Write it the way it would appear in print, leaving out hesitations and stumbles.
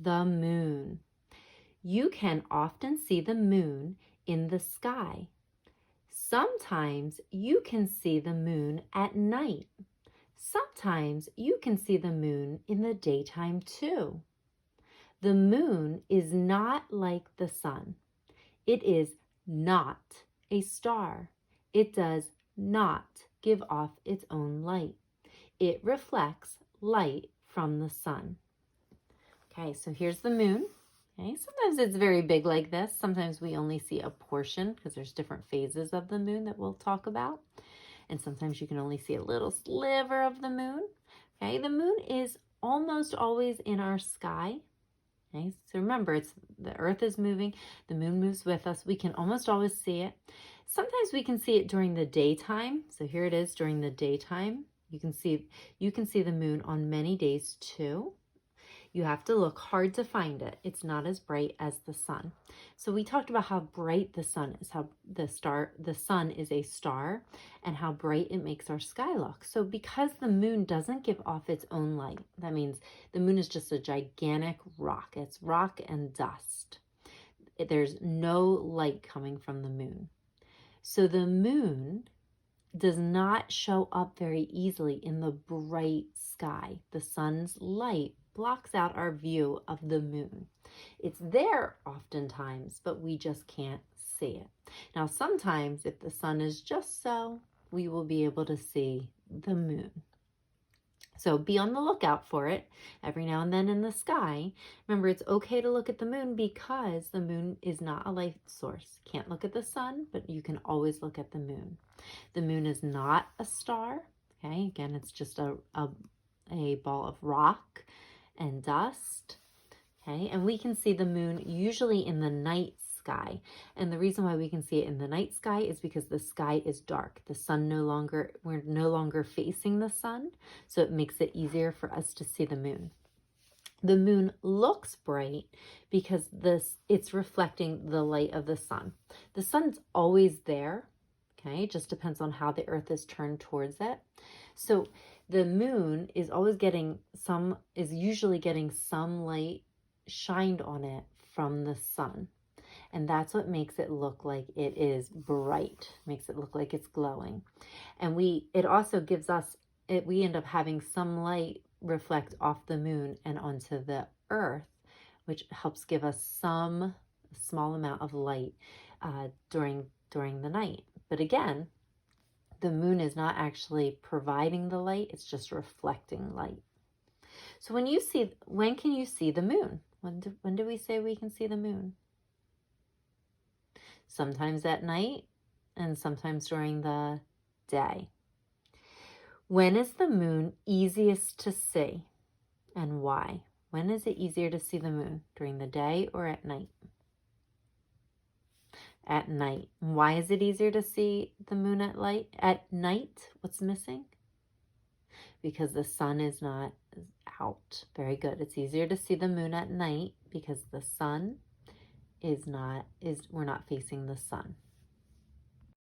The moon. You can often see the moon in the sky. Sometimes you can see the moon at night. Sometimes you can see the moon in the daytime too. The moon is not like the sun. It is not a star. It does not give off its own light. It reflects light from the sun. Okay, so here's the moon. Okay, sometimes it's very big like this. Sometimes we only see a portion because there's different phases of the moon that we'll talk about. And sometimes you can only see a little sliver of the moon. Okay, the moon is almost always in our sky. Okay, so remember, the earth is moving, the moon moves with us. We can almost always see it. Sometimes we can see it during the daytime. So here it is during the daytime. You can see the moon on many days too. You have to look hard to find it. It's not as bright as the sun. So we talked about how bright the sun is, how the sun is a star, and how bright it makes our sky look. So because the moon doesn't give off its own light, that means the moon is just a gigantic rock. It's rock and dust. There's no light coming from the moon. So the moon does not show up very easily in the bright sky. The sun's light blocks out our view of the moon. It's there oftentimes, but we just can't see it. Now, sometimes if the sun is just so, we will be able to see the moon. So be on the lookout for it every now and then in the sky. Remember, it's okay to look at the moon because the moon is not a light source. Can't look at the sun, but you can always look at the moon. The moon is not a star. Okay, again, it's just a ball of rock and dust. Okay, and we can see the moon usually in the night sky. And the reason why we can see it in the night sky is because the sky is dark. We're no longer facing the sun, so it makes it easier for us to see the moon. The moon looks bright because it's reflecting the light of the sun. The sun's always there. Okay, it just depends on how the earth is turned towards it. So the moon is usually getting some light shined on it from the sun. And that's what makes it look like it is bright, makes it look like it's glowing. And it also gives us, we end up having some light reflect off the moon and onto the earth, which helps give us some small amount of light during the night. But again, the moon is not actually providing the light, it's just reflecting light. So when can you see the moon? When do we say we can see the moon? Sometimes at night and sometimes during the day. When is the moon easiest to see and why? When is it easier to see the moon? During the day or at night? At night. Why is it easier to see the moon at night? What's missing? Because the sun is not out. Very good. It's easier to see the moon at night because the sun we're not facing the sun.